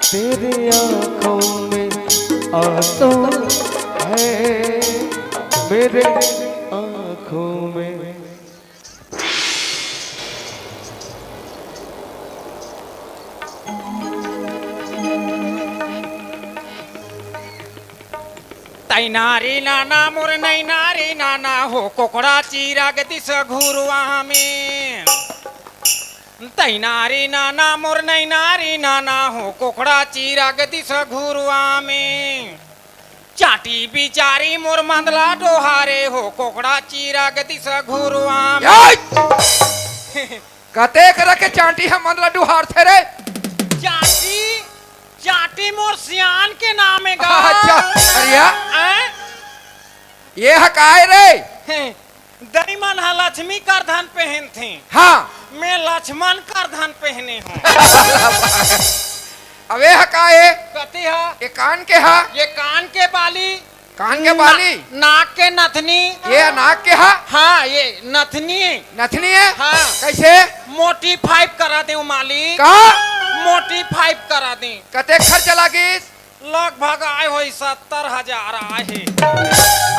तेरी आंखों में आंसू है, मेरे आंखों में। तैनारी नाना मोर नैनारी नाना हो कोकड़ा चीरा के दिस घुरुआ में। तैनारी नाना मोर नैनारी नाना हो कोकड़ा चीरा के दिस घुरुआ में। चाटी बिचारी मोर मंदला डोहारे हो कोकड़ा चीरा के दिस घुरुआ में। कते कर के चाटी हम मंदला डोहार थे रे। चाटी चाटी मोर सियान के नाम है गा। अच्छा अरिया ये हकाय रे। दईमन हा लक्ष्मी कर धन पहन थे। हाँ मैं लक्ष्मण कर धन पहने हूँ। अबे हकाय कती हा ये कान के हा, ये कान के बाली, कान के बाली, नाक के नथनी, ये नाक के हा। हाँ ये नथनी नथनी है। हाँ कैसे मोटी 5 करा दे मालिक। का मोटी 5 करा दे। कते खर्च लागी। लगभग आए हो 70,000 आए है।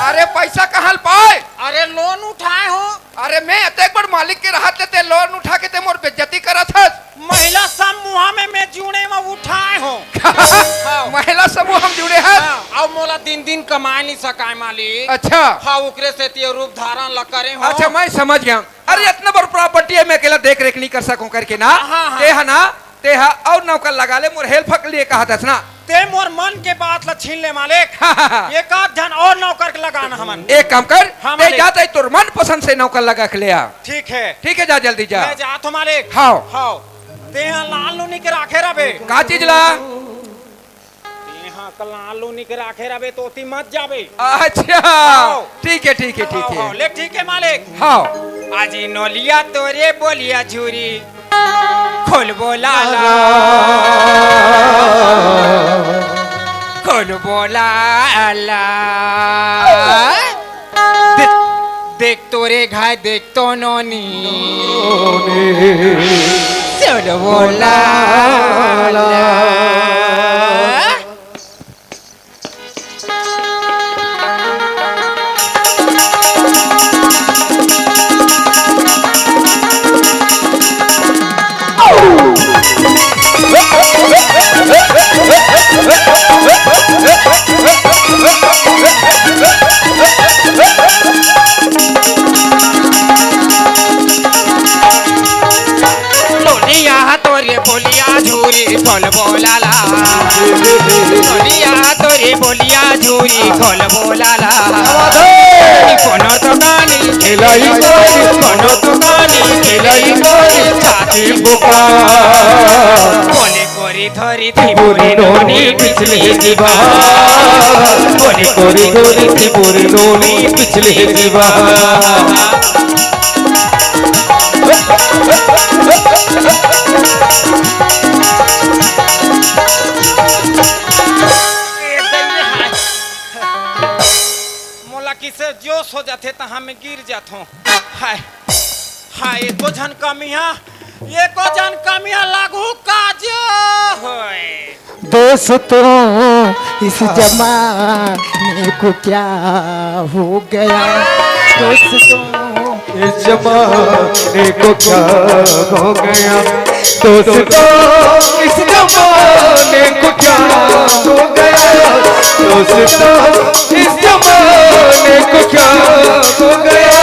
अरे पैसा कहाँ पाए। अरे लोन उठाए हो। अरे मैं एक बार मालिक के राहत लेते लोन उठा के ते मोर बेइज्जती करत हस। महिला समूह में मैं जुड़े में उठाए हो। महिला समूह हम जुड़े हैं। अब मोला दिन दिन कमाए नहीं सकाए मालिक। अच्छा हाँ उकरे से ते रूप धारण ल करे हो। अच्छा मैं समझ गया। अरे इतना बड़ प्रॉपर्टी है मैं अकेला देख रेख नहीं कर सकूं करके ना। हाँ। ते है ना ते है और नौकर लगा ले मोर हेल्प के लिए कहा था ना। ते मोर मन के बात ला छीन ले मालिक। एक आध जन और नौकर के लगाना हमन। एक काम कर हाँ, ते जाता है तोर मन पसंद से नौकर लगा के ले आ। ठीक है जा जल्दी जा। मैं जा तो मालिक। हाँ हाँ ते यहाँ लाल लूनी के राखे रबे। का चीज ला। यहाँ का लाल लूनी के राखे रबे तो ती मत जाबे। अच्छा ठीक है ठीक है ठीक है। ले ठीक है मालिक। हाँ आजी नोलिया तोरे बोलिया झूरी खोल बोला खोल बोला देख तोरे घाय देख तो नोनी खोल बोला खोल बोलाला बोलिया तोरी बोलिया झूरी खोल बोलाला कोनो तो गानी खिलाई कोरी, कोनो तो गानी खिलाई कोरी, छाती बुका बोले कोरी धरी थी पूरी नोनी पिछली दीवार कोरी कोरी कोरी थी पूरी नोनी पिछली दीवार। किसे जोश हो जाते तो हमें गिर जाते हो। हाय हाय एको जन कमिया एको जन कमिया लागू काज होए। दोस्तों इस जमाने को क्या हो गया। दोस्तों इस जमाने को क्या हो गया। दोस्तों इस जमाने को क्या हो गया। दोस्तों इस जमाने को क्या हो गया।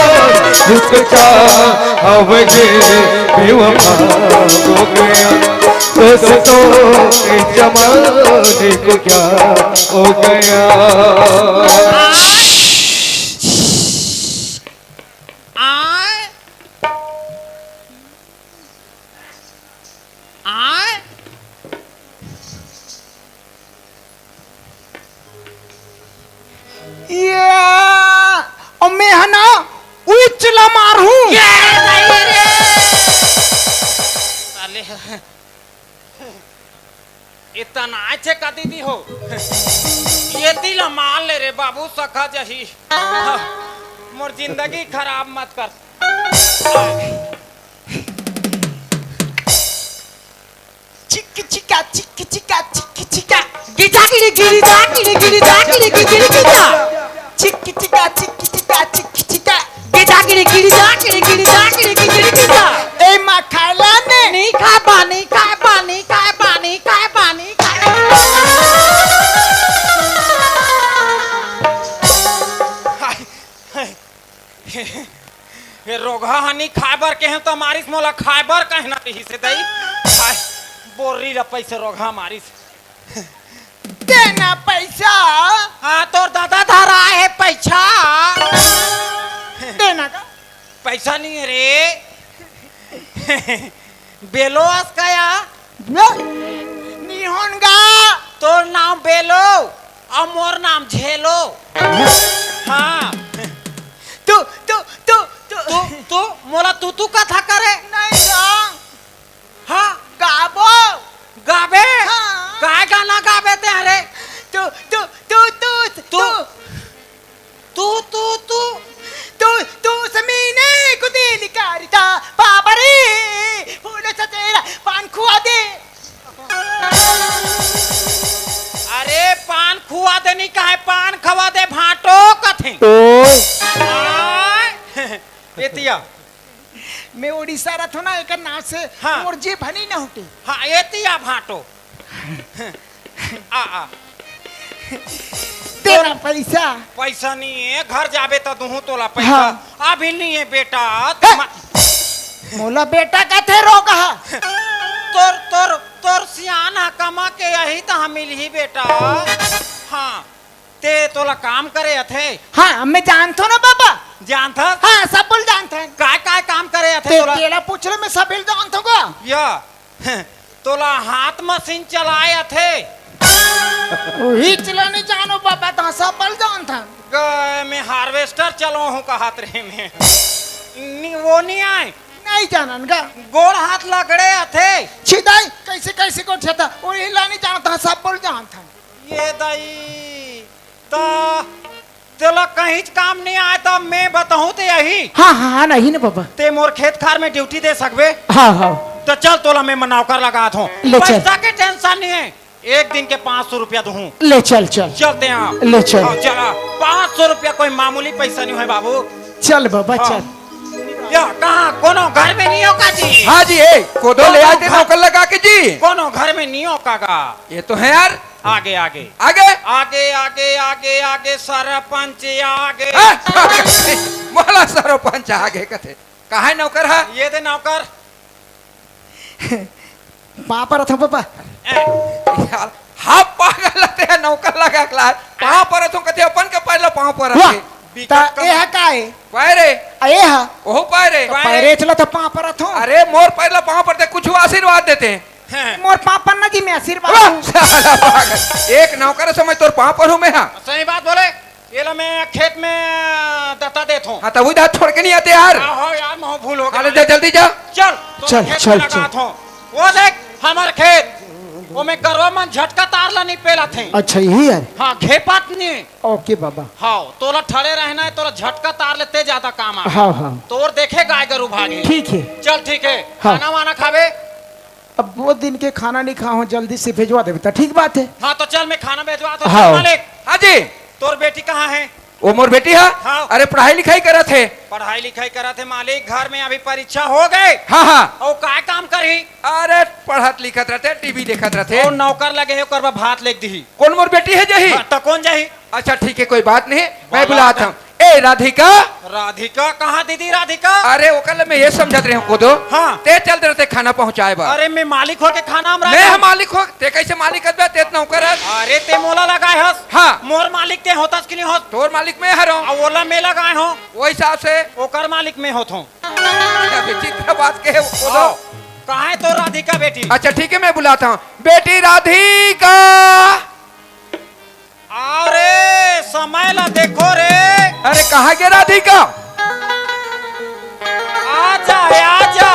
जिसको चाहा वही बेवफा हो गया। दोस्तों इस जमाने को क्या हो गया। मैं है ना उचला मार हूँ। इतना अच्छे का दीदी हो ये दिल मार ले रे बाबू सखा जही। मोर जिंदगी खराब मत कर। चिक चिका चिक चिका चिक पानी खाबर के हैं तो मारिस मोला खाबर कहना रही से दई खाए बोरी ला पैसे रोगा मारिस देना पैसा हाँ तोर दादा धारा है पैसा देना का पैसा नहीं है रे बेलोस कया निहोन गा तोर नाम बेलो और मोर नाम झेलो हाँ तू तू तू तू तू तू मोला तू का था करे नहीं गा हाँ गाबो गाबे हाँ। काय गाना गाबे ते अरे तू तू तू तू तू तू तू तू तू तू समीने को दिल करता बाबरे फूल सा तेरा पान खुआ दे अरे पान खुआ देनी का है पान खवा दे भाटो कथे एतिया मैं उड़ीसा रहा ना एक नाव से हाँ। और जी भनी न होती हाँ एतिया भाटो आ तेरा पैसा पैसा नहीं है घर जाबे तो दूहू तोला पैसा हाँ। अभी नहीं है बेटा मोला बेटा का थे रो कहा तोर तोर तोर सियाना कमा के यही तो हम मिल ही बेटा हाँ ते तोला काम करे थे हाँ मैं जानता हूँ ना बाबा जानता हाँ सब बोल जानते हैं काय काम करे थे तोला तेरा पूछ लो मैं सब बोल जानता हूँ या तोला हाथ मशीन चलाए थे वही चलाने जानो बाबा तो सब बोल जानता मैं हार्वेस्टर चलो हूँ का हाथ रे में वो नहीं आए नहीं जानन गा गोड़ हाथ लगड़े थे छिदाई कैसे कैसे को छता और हिलाने जानता सब बोल जानता ये दाई तो तेला कहीं काम नहीं आया तो मैं बताऊं ते यही हाँ हाँ हाँ नहीं ना बाबा ते मोर खेत खार में ड्यूटी दे सकबे हाँ हाँ तो चल तोला मैं नौकर लगा हूँ ले चल। पैसा के टेंशन नहीं है एक दिन के 500 रुपया दूं ले चल चल चलते हैं ले चल। हाँ, चला 500 रुपया कोई मामूली पैसा नहीं है बाबू चल बाबा हाँ। चल या कहाँ कोनो घर में नहीं होगा जी हाँ जी ए कोदो ले आते नौकर लगा के जी कोनो घर में नहीं होगा ये तो है यार आगे आगे आगे आगे आगे आगे आगे सरपंच आगे मोहला सरपंच आगे कथे कहा है नौकर है ये दे नौकर वहाँ पर था पापा यार हाँ पागल लगते हैं नौकर लगा क्लास पाँव पर तुम कहते अपन के पहले पाँव पर वाह रखे ता ए है का है पैरे ए है ओहो पैरे पैरे चला तो वहाँ पर था अरे मोर पहले पाँव पर दे कुछ आशीर्वाद देते हैं हैं। मोर पापा ना जी मैं आशीर्वाद वाह, दूं। साला पागल एक नौकर समझ तोर पाँव पर हूँ मैं हाँ सही बात बोले ये लो मैं खेत में दत्ता देता हूँ हाँ तब उधर छोड़ के नहीं आते यार हो यार मोह भूल हो अरे गया जा जल्दी जा चल तो चल, खेत चल, में लगा चल। था वो देख हमार खेत वो में गरवा मन झटका तार ला नहीं पेला थे अच्छा यही है हाँ घेपात नहीं ओके बाबा हाँ तोला ठड़े रहना है तोला झटका तार लेते ज्यादा काम आ हाँ हाँ तोर देखे गाय गरु भागे ठीक है चल ठीक है हाँ। खाना वाना खावे अब वो दिन के खाना नहीं खाओ जल्दी से भेजवा दे बेटा ठीक बात है हाँ तो चल मैं खाना भेजवा तो हाँ। मालिक हाँ जी तोर बेटी कहाँ है वो मोर बेटी है हाँ। अरे पढ़ाई लिखाई करा थे पढ़ाई लिखाई करा थे मालिक घर में अभी परीक्षा हो गए हाँ हाँ और काय काम करी अरे पढ़त लिखत रहते टीवी देखत रहते और नौकर लगे है करवा भात लेक दी कौन मोर बेटी है जही हाँ, तो कौन जाही अच्छा ठीक है कोई बात नहीं मैं बोला बुलाता था। हूँ ए राधिका राधिका कहाँ दीदी राधिका अरे वो कल मैं ये समझत रही हूँ को दो हाँ। ते चलते रहते खाना पहुँचाए बा अरे मैं मालिक हो के खाना हम मैं हम मालिक हो ते कैसे मालिक है ते नौकर है अरे ते मोला लगाए हस हाँ। मोर मालिक ते होतस कि नहीं होत तोर मालिक मैं हर हूँ और ओला में लगाए हो वो हिसाब से ओकर मालिक में होत हूँ विचित्र बात के को दो कहाँ है तो राधिका बेटी अच्छा ठीक है मैं बुलाता हूँ बेटी राधिका अरे समय ला देखो रे अरे कहाँ गया राधिका आजा आजा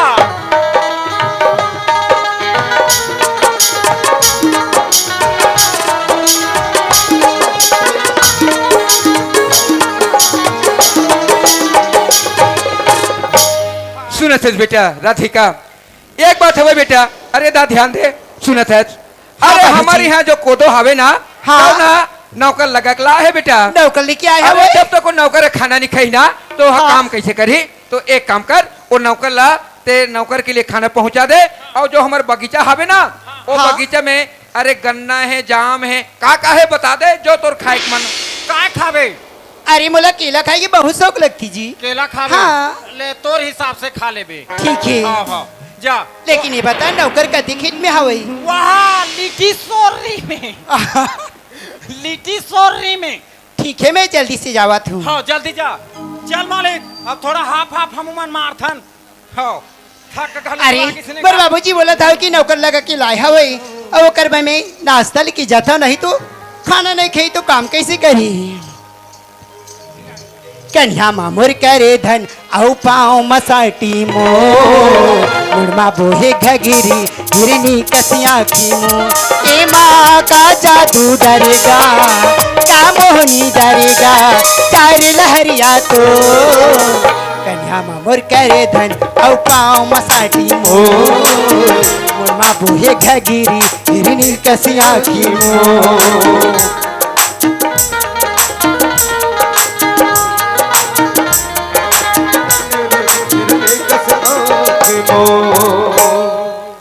सुनत है बेटा राधिका एक बात है बेटा अरे दा ध्यान दे सुनत है अरे बाबूजी। हमारे यहाँ जो कोदो हवे ना हाँ। तो ना नौकर लगा के ला है बेटा नौकर लेके आए अरे जब तक वो नौकर खाना नहीं खाई ना तो हाँ। काम कैसे करी तो एक काम कर वो नौकर ला ते नौकर के लिए खाना पहुंचा दे और जो हमारे बगीचा हवे ना वो हाँ। बगीचा में अरे गन्ना है जाम है का है बता दे जो तोर खाए के मन काय खावे अरे मोला केला खाए के बहुत शौक लगती जी। केला खा हाँ। ले तोर हिसाब से खा ले बे। ठीक है, हाँ हाँ जा। लेकिन ये बता नौकर कति खेत में हवई? वहाँ लिट्टी सोरी में, लिट्टी सोरी में। ठीक है, मैं जल्दी से जावत हूँ। हाँ जल्दी जा। चल मालिक, अब थोड़ा हाफ हाफ हमुमन मारथन। हाँ थक गल अरे किसने पर बाबूजी बोला था कि नौकर लगा के लाए हवई, और वो कर में नाश्ता लेके जाता, नहीं तो खाना नहीं खाई तो काम कैसे करी। कन्या मामुर करे धन औ पाँव मसाटी मो, मुड़मा बोहे घगिरी हिरनी कसिया की मो। ए माँ का जादू डरेगा, का मोहनी डरेगा, चार लहरिया तो। कन्या मामुर करे धन औ पाँव मसाटी मो, मुड़मा बोहे घगिरी हिरनी कसिया की मो।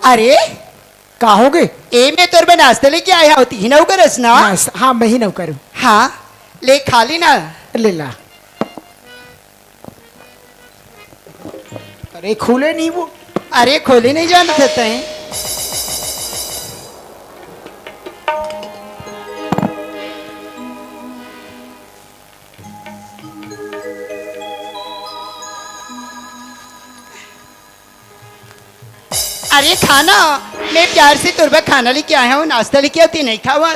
अरे का हो गए? ए में तोर नाश्ते लेके आया होती ही नौकर रसना। हाँ मैं ही नौकर हूँ। हाँ ले खा ली ना। ले ला। अरे खुले नहीं वो। अरे खोले नहीं जान देते हैं। अरे खाना मैं प्यार से तुरबा खाना लेके आया हूँ, नाश्ता लेके आती नहीं खावा।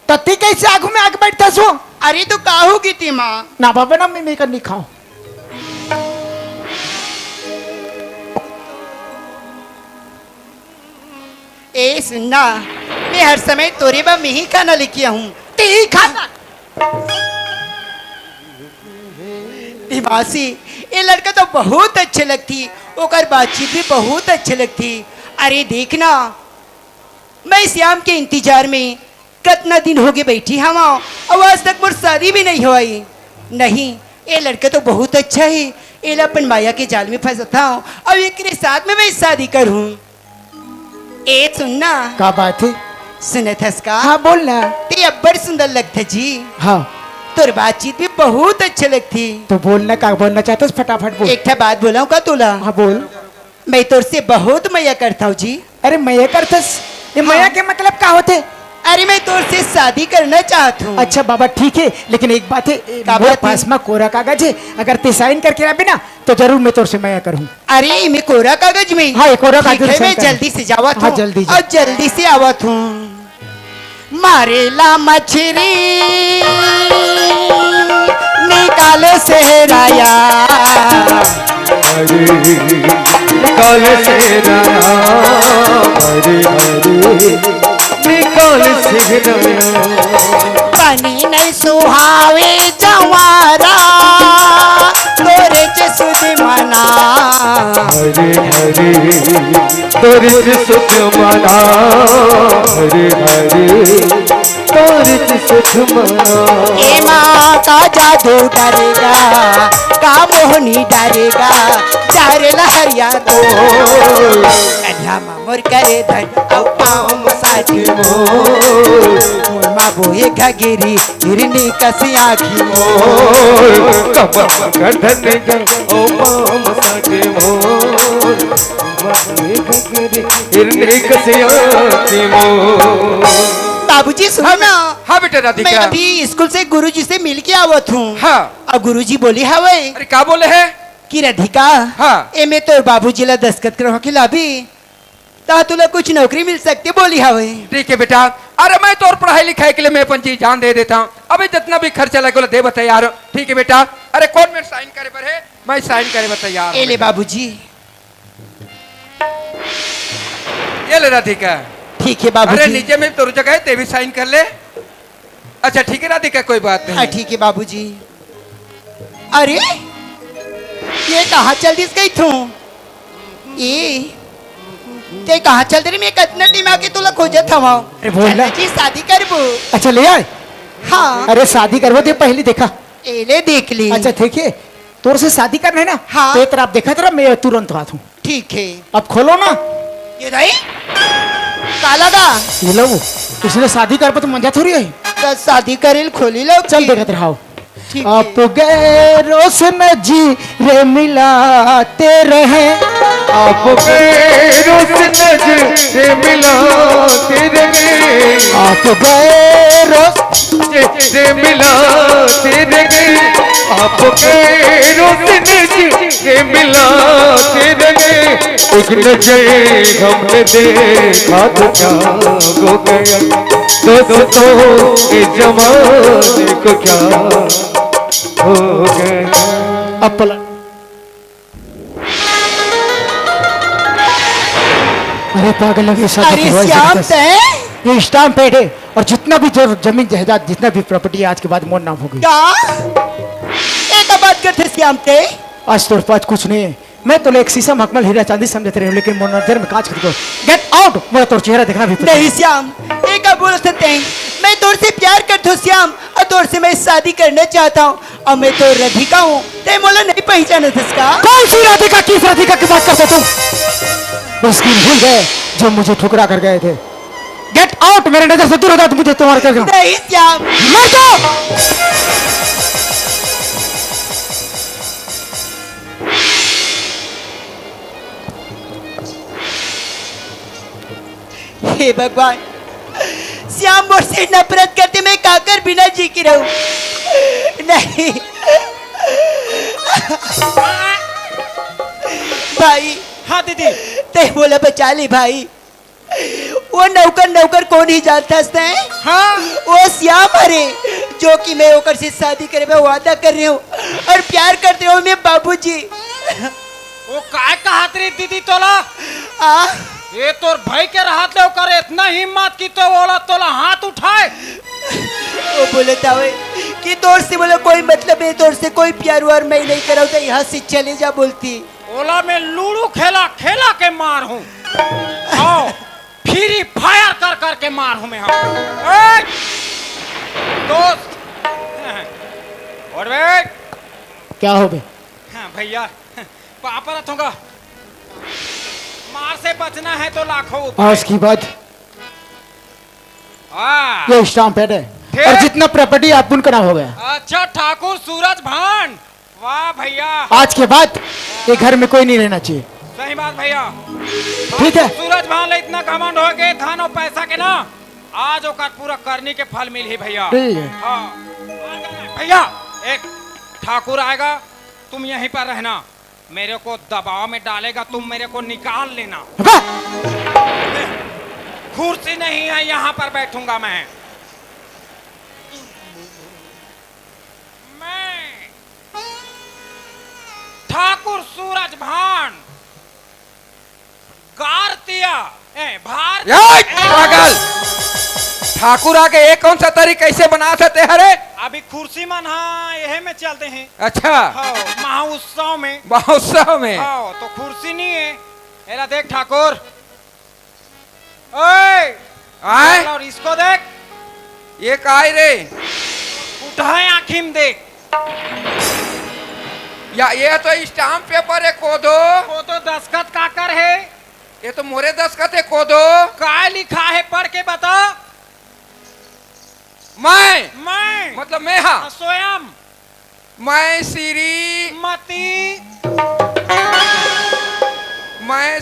तत्ती कैसे आगू में आके बैठता सो? अरे तो का होगी ती माँ? ना बाबा ना मैं कर नहीं खाऊं। ए सुनना, मैं हर समय तोरे बा में ही खाना लेके आऊँ। ती खाना दिमासी ये लड़का तो बहुत अच्छे लगती, ओकर बातचीत भी बहुत अच्छे लगती। अरे देखना, मैं श्याम के इंतजार में कितना दिन हो गए बैठी हम, और आज तक मोर शादी भी नहीं हुई। नहीं, ये लड़का तो बहुत अच्छा है, ये अपन माया के जाल में फंसता हूँ, अब एक के साथ में मैं शादी करूँ। ए सुनना। का बात है? सुनत हसका? हाँ बोलना। ते अब्बड़ सुंदर लगता जी। हाँ तोर बातचीत भी बहुत अच्छे लगती। तो बोलना, का बोलना चाहते हो? फटाफट बोल। एक ठा बात बोलाऊं का तुला? हाँ बोल। मैं तोर से बहुत मया करता हूँ जी। अरे मया करतस? ये मया के मतलब का होते? अरे मैं तोर से शादी करना चाहता हूँ। अच्छा बाबा ठीक है, लेकिन एक बात है, का मेरे बात है? पास में कोरा कागज है, अगर ते साइन करके लाबे ना तो जरूर मैं तोर से मया करूँ। अरे मैं कोरा कागज में? हाँ, ये कोरा ठीक कागज है, में मैं कर। जल्दी से जावत हाँ, हूँ। जल्दी जा। और जल्दी से आवत हूँ। मारेला मछली निकाले से राया, निकाल से नया, हरे हरे निकाल से नया। पानी नहीं सुहावे जवारा, तोरे चे सुध मना। हरे हरे तोरे से सुख मना, हरे हरे तोरे से सुख मना। ए माँ का जादू डरेगा, का मोहनी डरेगा, चार लहरिया तो। कन्या मामुर करे धन औ पाँव मसाटी मो, मोर माँ बोए घगिरी हिरनी कसिया की मो। गधन ओ पाम साके मोर, हिरनी कसिया की मोर। बाबूजी सुनो ना। हाँ बेटा मैं राधिका। अभी स्कूल से गुरुजी से मिल के आवत हूँ। हाँ। और गुरुजी बोली हवे अरे क्या बोले है? कि राधिका, हाँ। ए में तो बाबूजी ला दस्तखत करवा के लाभी, ता तुला कुछ नौकरी मिल सकती बोली हवे। ठीक है बेटा। अरे मैं तो और पढ़ाई लिखाई के लिए मैं अपन चीज जान दे देता हूँ, अभी जितना भी खर्चा लगे दे बता यार। ठीक है बेटा। अरे कौन मेरे साइन करे पर है? मैं साइन करे बता यार। ए ले बाबूजी। ये ले राधिका। ठीक है अरे बाबूजी। नीचे में तो जगह है, ते भी साइन कर ले। अच्छा ठीक है राधिका, कोई बात हाँ नहीं। ठीक है बाबूजी। अरे ये कहाँ चल दिस गई तू? ये ते कहाँ चल रही? मैं कितना टीम आके तुला खोजत हवा। अरे बोल ना। जी शादी करबो। अच्छा ले आए। हाँ। अरे शादी करवो थे पहले देखा। ए ले देख ली। अच्छा देखिए, तोर से शादी करना है ना? हाँ। तो एक तरफ देखा तेरा, मैं तुरंत आता हूँ। ठीक है। अब खोलो ना। ये रही काला का ये लो, इसने शादी कर तो मंजा थोड़ी है। तो शादी करेल खोली लो। चल देखा तेरा। आओ ठीक है। आप गैरों से नजीरे मिलाते रहे, आप गैरों से नजरें मिलाते रहे, आप गैरों से मिलाते रहे, आप गैरों से नजरें मिलाते रहे। एक नजर हमने देखा तो क्या हो गया, दोस्तों के जमाने को क्या हो गया। अब पलट। अरे पागल लगे शादी अरे करवाई श्याम जबरदस्त। तय ये स्टाम्प पेड है और जितना भी जो जमीन जायदाद जितना भी प्रॉपर्टी है आज के बाद मोर नाम होगी। क्या एक बात करते श्याम तय, आज तोर पास कुछ नहीं है। मैं तो एक शीशा मखमल हीरा चांदी समझते रहे, लेकिन मोर नजर में कांच खरीदो। गेट आउट, मेरा तोर चेहरा देखना भी पसंद नहीं श्याम एक बोल सकते हैं, मैं तोर से प्यार करता हूँ श्याम, और तोर से मैं शादी करना चाहता हूँ, और मैं तो राधिका हूँ। ते मोला नहीं पहचाना था इसका। कौन सी राधिका, किस राधिका की बात करते तुम? बस की भूल गए जो मुझे ठुकरा कर गए थे। गेट आउट, मेरे नजर से दूर हो जा, मुझे तुम्हारे कर नहीं श्याम, मर जाओ। हे भगवान, श्याम मुझसे नफरत करते, मैं काकर बिना जी की रहूं। नहीं भाई, हाँ दीदी, ते बोला बचा ले भाई। वो नौकर नौकर कौन ही जानता है? हाँ वो श्याम अरे जो कि मैं होकर से शादी करे, मैं वादा कर रही हूँ और प्यार करते हो मैं बाबूजी। वो काय कहा तेरी दीदी तोला, आ ये तोर भाई के हाथ ले कर इतना हिम्मत की तो बोला तोला हाथ उठाए। वो बोले तावे कि तोर से बोला कोई मतलब है, तोर से कोई प्यार वार मैं नहीं कर रहा हूँ, तो यहाँ से चले जा बोलती। ओला मैं लूडो खेला खेला के मार हूँ, आओ फ्री फायर कर कर के मार हूँ मैं। हाँ दोस्त और वे क्या हो बे? हाँ भैया पापा रखूंगा, मार से बचना है तो लाखों उपाय। आज की बात हाँ। ये स्टाम्प पेड है ठीक। और जितना प्रॉपर्टी आप उनका नाम हो गया। अच्छा ठाकुर सूरज भान, वाह भैया, आज के बाद ये घर में कोई नहीं रहना चाहिए। सही बात भैया। ठीक है। सूरज भान ले इतना घमंड हो गए धन और पैसा के ना, आज ओकर पूरा करनी के फल मिल ही भैया। ठीक है। हाँ भैया, एक ठाकुर आएगा, तुम यहीं पर रहना, मेरे को दबाव में डालेगा, तुम मेरे को निकाल लेना। कुर्सी नहीं है, यहाँ पर बैठूंगा मैं। ठाकुर सूरज भान गारतिया पागल ठाकुर आके एक कौन सा तरी कैसे बना सकते हरे? अभी कुर्सी मन हाँ यही में चलते हैं। अच्छा हाँ, महोत्सव में। महोत्सव में हाँ, तो कुर्सी नहीं है। एला देख ठाकुर, ओए आए और इसको देख, ये काय रे? उठाए आँखी में देख, या ये तो स्टाम्प पेपर है कोदो, वो तो दस्खत का कर है। ये तो मोरे दस्खत है कोदो। काय लिखा है पढ़ के बता। मैं मतलब मैं हाँ स्वयं मैं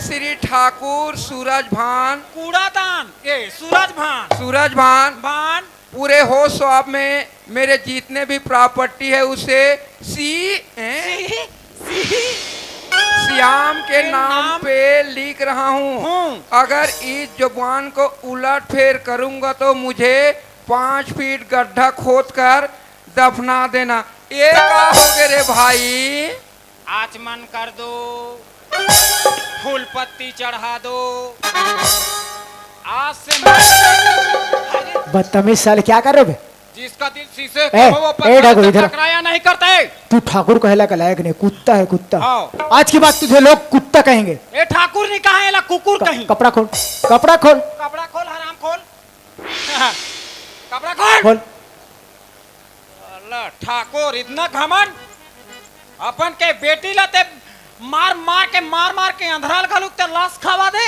श्री ठाकुर सूरज भान कूड़ादान ये सूरज भान पूरे हो शॉप में मेरे जितने भी प्रॉपर्टी है उसे श्याम के नाम पे लिख रहा हूँ। अगर इस जुबान को उलट फेर करूंगा तो मुझे 5 फीट गड्ढा खोद कर दफना देना। ये का हो गए रे भाई? आचमन कर दो, फूल पत्ती चढ़ा दो, आज से बदतमीज साले क्या कर रहे हो बे? जिसका दिल शीशे ए, वो ठाकुर इधर टकराया नहीं करते। तू ठाकुर को कहला का लायक नहीं, कुत्ता है कुत्ता। आओ। आज की बात तुझे लोग कुत्ता कहेंगे। ए ठाकुर नहीं कहा है, कुकुर कहीं। कपड़ा खोल, कपड़ा खोल, कपड़ा खोल, हराम खोल। कपड़ा खोल। खोल। अल्लाह ठाकुर इतना घमंड, अपन के बेटी लाते मार मार के अंधराल घलुक ते लाश खावा दे।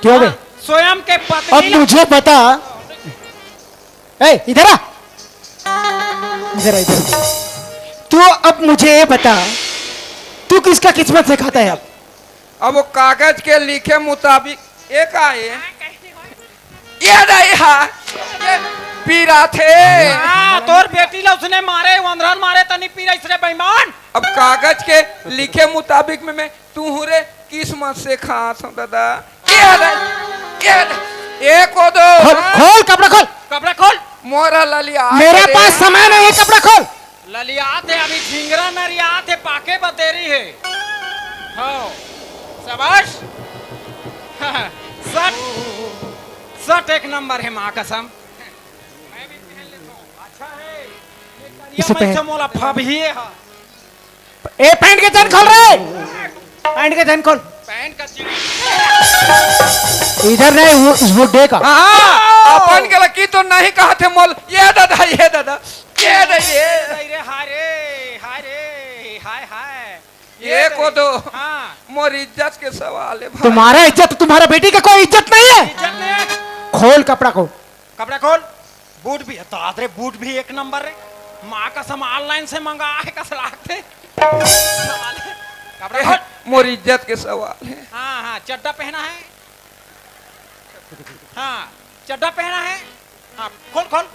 क्यों बे? स्वयं के अब पत्नी मुझे बता, ए इधर आ, इधर आ, इधर। तू अब मुझे ये बता, तू किसका किस्मत से खाता है अब? अब वो कागज के लिखे मुताबिक एक आए ये नहीं है ये पीरा थे। तोर बेटी ला उसने मारे वंदरन मारे तनी पीरा इसरे बेईमान। अब कागज के लिखे मुताबिक में मैं तू हुरे किस्मत से खास हूँ दादा। एक को दो खोल कपड़ा खोल, कपड़ा खोल। मोरा ललिया मेरे पास समय नहीं है, कपड़ा खोल। ललियात है अभी झिंगरा नरियात है पाके बतेरी है। हाँ शाबाश। सट सट एक नंबर है माँ कसम। मैं भी पहन लेता हूँ। अच्छा है इसे पहन। मोला फबही है। ए पैंट के चैन खोल रहे, पैंट के चैन खोल। पैंट का इधर नहीं, वो उस बुड्ढे का। हाँ अपन के लकी तो नहीं कहा थे मोल। ये दादा ये दादा ये रे हाय रे हाय रे हाय हाय। ये को दो हाँ मोर इज्जत के सवाल है भाई। तुम्हारा इज्जत, तुम्हारा बेटी का कोई इज्जत नहीं है। इज्जत नहीं। खोल कपड़ा को। कपड़ा खोल। बूट भी है तो आदरे बूट भी एक नंबर है। माँ का सम ऑनलाइन से मंगा है कस लागते सवाल है। कपड़ा खोल। मोर इज्जत के सवाल है। हाँ हाँ चड्डा पहना है। हाँ चड्डा पहना है। हाँ खोल खोल।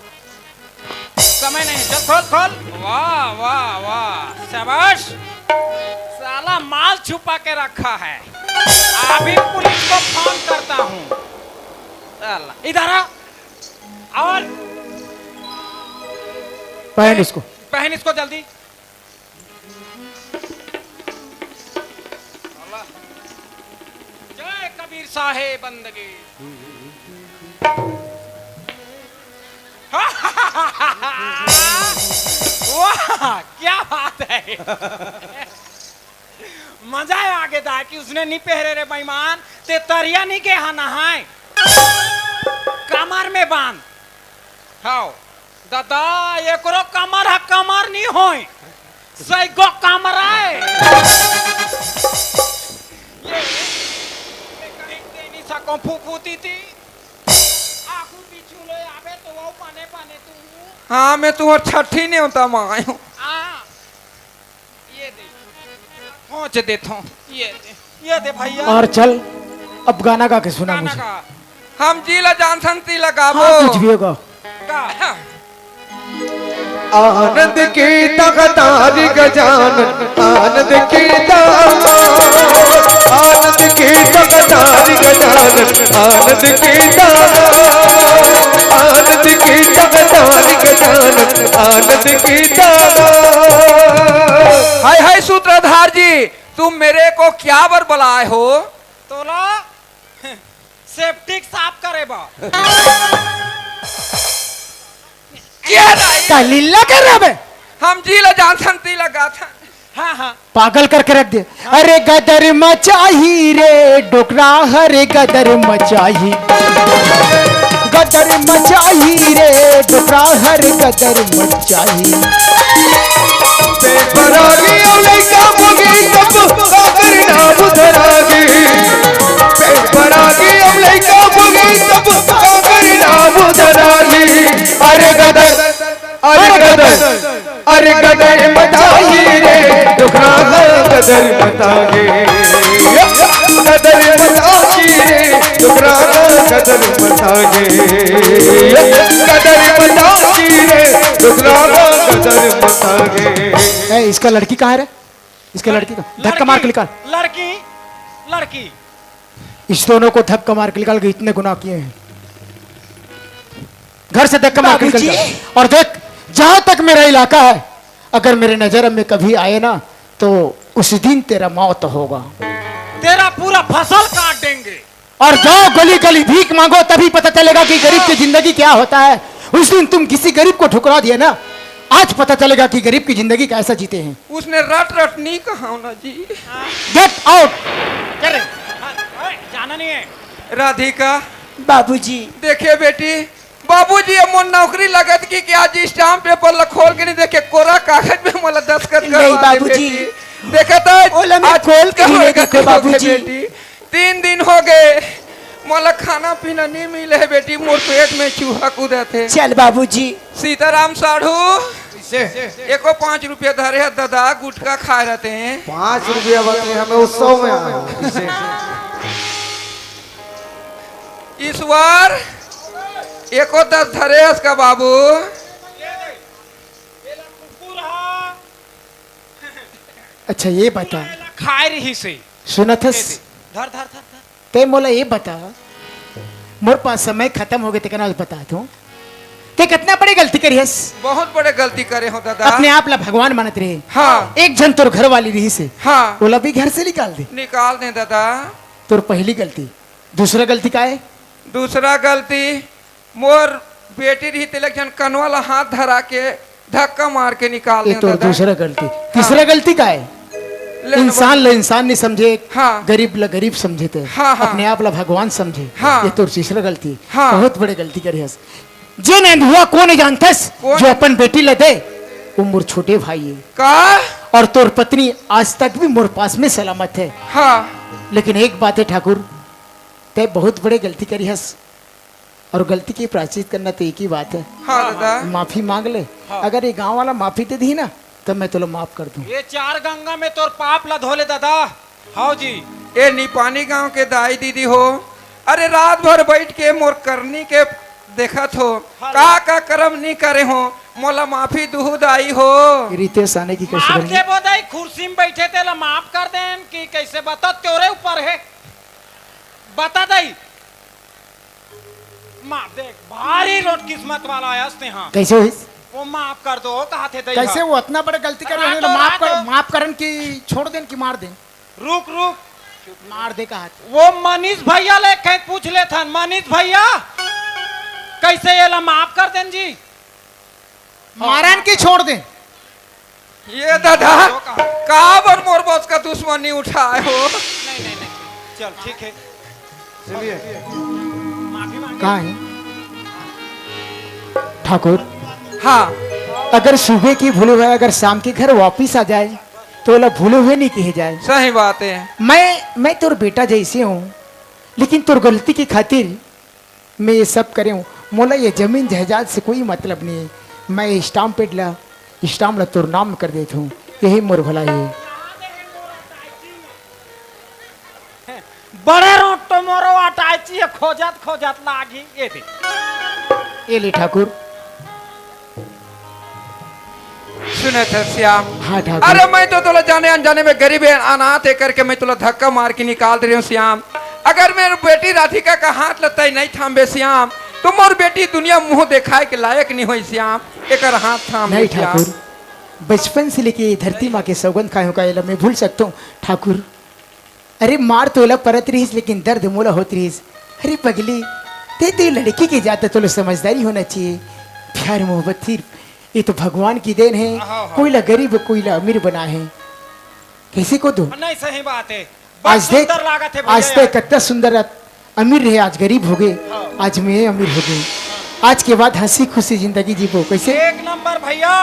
समय नहीं चल खोल खोल। वाह वाह वाह शाबाश। साला माल छुपा के रखा है। अभी पुलिस को फोन करता हूँ। साला इधर आ। और पहन इसको। पहन इसको जल्दी। जय कबीर साहेब बंदगी। वाह क्या बात है। मजा है आगे था कि उसने नहीं पहरे रे बेईमान। ते तरिया नहीं के हा नहाए कमर में बांध। हाँ दादा ये करो कमर है कमर नहीं होए सही गो कमर है। ये कहीं दे नहीं सको फूफूती थी आखू पीछू लो आबे तो वो पाने पाने तू। हाँ मैं तुम्हार छठी नहीं होता मांगा हूँ। ये दे पहुंच देता हूँ। ये दे भैया। और चल अब गाना गा के सुना गाना मुझे। का हम जीला जान संती लगाबो। हाँ कुछ भी होगा। का आनंद की तकतारी गजानन आनंद की आनंद की तकतारी गजानन आनंद की आनंद की तकतारी गजानन आनंद की। हाय हाय सूत्रधार जी तुम मेरे को क्या बर बुलाए हो? तोला सेप्टिक साफ करे बा। क्या नहीं क्या लीला कर रहा है? हम जीला जान संती लगा था। हाँ हाँ पागल करके रख दे। अरे गदर मचाही रे डोकरा, हरे गदर मचाही, गदर मचाही रे डोकरा, हरे गदर मचाही। बरागी ओले का मुगी कब आखरी नाम धरागी बरागी ओले का मुगी कब आखरी नाम धरागी। अरे गदर अरे गदर मचाही रे डोकरा गदर मचागे गदर मचाही रे डोकरा गदर मचागे गदर मचाही रे डोकरा गदर मचागे। ए, इसका लड़की कहाँ है रे? इसके लड़की का धक्का मार के निकाल। लड़की लड़की इस दोनों को धक्का मार के निकाल के इतने गुनाह किए हैं। घर से धक्का मार के निकल जा। और देख जहां तक मेरा इलाका है अगर मेरे नजर में कभी आए ना तो उस दिन तेरा मौत होगा। तेरा पूरा फसल काट देंगे। और जाओ गली गली भीख मांगो तभी पता चलेगा कि गरीब की जिंदगी क्या होता है। उस दिन तुम किसी गरीब को ठुकरा दिए ना, आज पता चलेगा कि गरीब की जिंदगी कैसा जीते हैं। उसने रट रट नहीं कहा ना जी। Get out. चले जाना नहीं है। राधिका बाबूजी देखे बेटी बाबूजी अब मोर नौकरी लगत की कि आज स्टाम्प पेपर खोल के नहीं देखे कोरा कागज में मोला दस्तखत नहीं करवा दे बाबूजी। बेटी। देखा तो ओला में आज खोल के क्या नहीं होगा देखो बाबूजी। बेटी 3 दिन हो गए मोला खाना पीना नहीं मिले है बेटी। मोर पेट में चूहा कूदा थे। चल बाबूजी। सीताराम साढ़ू एको 5 रुपया धरे है दादा, गुटखा खाए रहते हैं। 5 रुपया बचे हमें उत्सव में आए। ईश्वर एको 10 धरे है उसका बाबू। अच्छा ये बता, खाए रही से सुनथस धर धर धर धर। ते मोला ये बता, मोर पास समय खत्म हो गए ते कना बता तू ते कितना बड़ी गलती करी हस। बहुत बड़े गलती करे हो दादा। अपने आप ला भगवान मानत रहे। हाँ एक जन तोर घर वाली रही से हाँ ओला भी घर से निकाल दे। निकाल दे दादा। तोर पहली गलती। दूसरा गलती का है? दूसरा गलती मोर बेटी रही तिलक जन कनवा ला हाथ धरा के धक्का मार के निकाल ये दे तो दादा। दूसरा गलती। तीसरा गलती का है? ले इंसान ला इंसान नहीं समझे, हाँ। गरीब ला गरीब समझे थे, हाँ, हाँ। अपने आप ला भगवान समझे। हाँ। ये तो तीसरा गलती। हाँ। बहुत बड़ी गलती करी हस। जे नहीं हुआ कौन जानतस, कौन? जो अपन बेटी ला दे वो मोर छोटे भाई है। का और तोर पत्नी आज तक भी मोर पास में सलामत है। हाँ लेकिन एक बात है ठाकुर, ते बहुत बड़े गलती करी हस और गलती की प्रायश्चित करना तो एक ही बात है, हाँ दादा। माफी मांग ले। अगर ये गांव वाला माफी दे दी ना तब मैं तुला माफ कर दूं। ये 4 गंगा में तोर पाप ला धोले दादा। हाँ जी। ए निपानी गांव के दाई दीदी हो, अरे रात भर बैठ के मोर करनी के देखत हो, का कर्म नहीं करे हो, मोला माफी दुहु दाई हो। रितेश आने की माफ कोशिश दे बोदाई, कुर्सी में बैठे थे ला माफ कर देन कि कैसे बता, तेरे ऊपर है बता दई। माफ देख, भारी रोट किस्मत वाला है हंसते। हाँ कैसे हुई? वो माफ कर दो कहा थे दई। कैसे वो इतना बड़ा गलती कर रात हो, रात हो। माफ करन की छोड़ देन की मार देन? रुक रुक, मार दे कहा। वो मनीष भैया ले कहीं पूछ ले था। मनीष भैया कैसे ये ला माफ कर देन जी? मारन की छोड़ दे। ये दादा का बर मोर बॉस का दुश्मनी उठाए हो। नहीं नहीं नहीं, चल ठीक है, चलिए माफी मांगे। कहाँ है ठाकुर? हाँ अगर सुबह की भूले हुए अगर शाम के घर वापिस आ जाए तो बोला भूले हुए नहीं कहे जाए। सही बात है। मैं तोर बेटा जैसे हूँ, लेकिन तोर गलती की खातिर मैं ये सब करे हूँ। मोला ये जमीन जायदाद से कोई मतलब नहीं है। मैं स्टाम्प पेड ला स्टाम्प ला तोर नाम कर देता हूँ, यही मोर भलाई है। बड़े रोट तो मोरो अटाची खोजत खोजत लागी। ये दे ये ले ठाकुर। सुने थे श्याम, हाँ ठाकुर। अरे मैं तो तुला जाने अनजाने में गरीब है अनाथ है करके मैं तुला धक्का मार के निकाल दे रही हूँ श्याम। अगर मेरी बेटी राधिका का हाथ लगता ही नहीं थामे श्याम तो मोर बेटी दुनिया मुंह दिखाए के लायक नहीं हुई श्याम। एक हाथ थाम नहीं ठाकुर, बचपन से लेके धरती माँ के सौगंध खाए का एला मैं भूल सकता हूँ ठाकुर। अरे मार तोला परत रहीस लेकिन दर्द मोला होत रहीस। अरे पगली ते लड़की की जाता तो समझदारी होना चाहिए। प्यार मोहब्बत थी ये तो भगवान की देन है। कोई ला गरीब कोई ला अमीर बना है, कैसे को दो? नहीं सही बात है। आज देख, सुंदर लागत है आज भैया तक कितना सुंदर अमीर रहे, आज गरीब हो गए, आज मैं अमीर हो गई। आज के बाद हंसी खुशी जिंदगी जीवो। कैसे? एक नंबर भैया।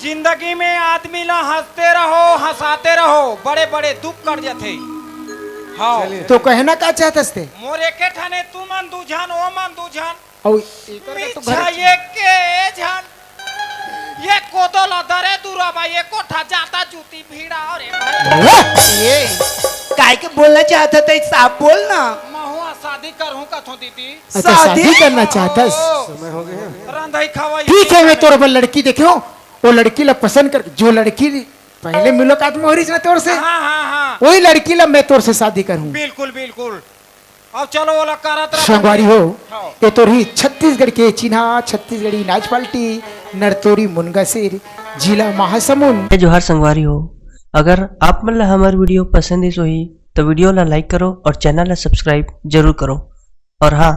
जिंदगी में आदमी ला हंसते रहो हंसाते रहो, बड़े बड़े दुख कर जाते। हाँ तो कहना का चाहतस थे? मोर एके ठाने तू मन दूझान ओ मन दूझान और पीछा ये के झान ये कोदो ला दरे दूरा भाई ये कोठा जाता जूती भीड़ा। अरे भाई काय के बोलना चाहता था, साफ बोल ना। महुआ शादी करहूं कथो दीदी। अच्छा शादी करना चाहतस? समय हो गया। रंधाई खवाई। ठीक है, मैं तोर पर लड़की देखो, वो लड़की ला पसंद कर, जो लड़की पहले मुलाकात में हो रही ना तोर से, हाँ हाँ हाँ वही लड़की ला मैं तोर से शादी करूं। बिल्कुल बिल्कुल। अब चलो वो लोग करत रहो। संगवारी हो, हाँ। ये तो रही छत्तीसगढ़ के चिन्हा छत्तीसगढ़ी नाच पार्टी नरतोरी मुनगासिर जिला महासमुंद। जय जोहार संगवारी हो। अगर आप मन ला हमार वीडियो पसंद इस होही तो वीडियो ला लाइक करो और चैनल ला सब्सक्राइब जरूर करो। और हाँ,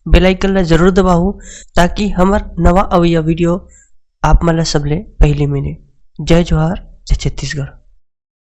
बेल आइकन ला जरूर दबाओ ताकि हमार नवा अवैया वीडियो आप मन ला सबले पहले मिले। जय जोहार, जय छत्तीसगढ़।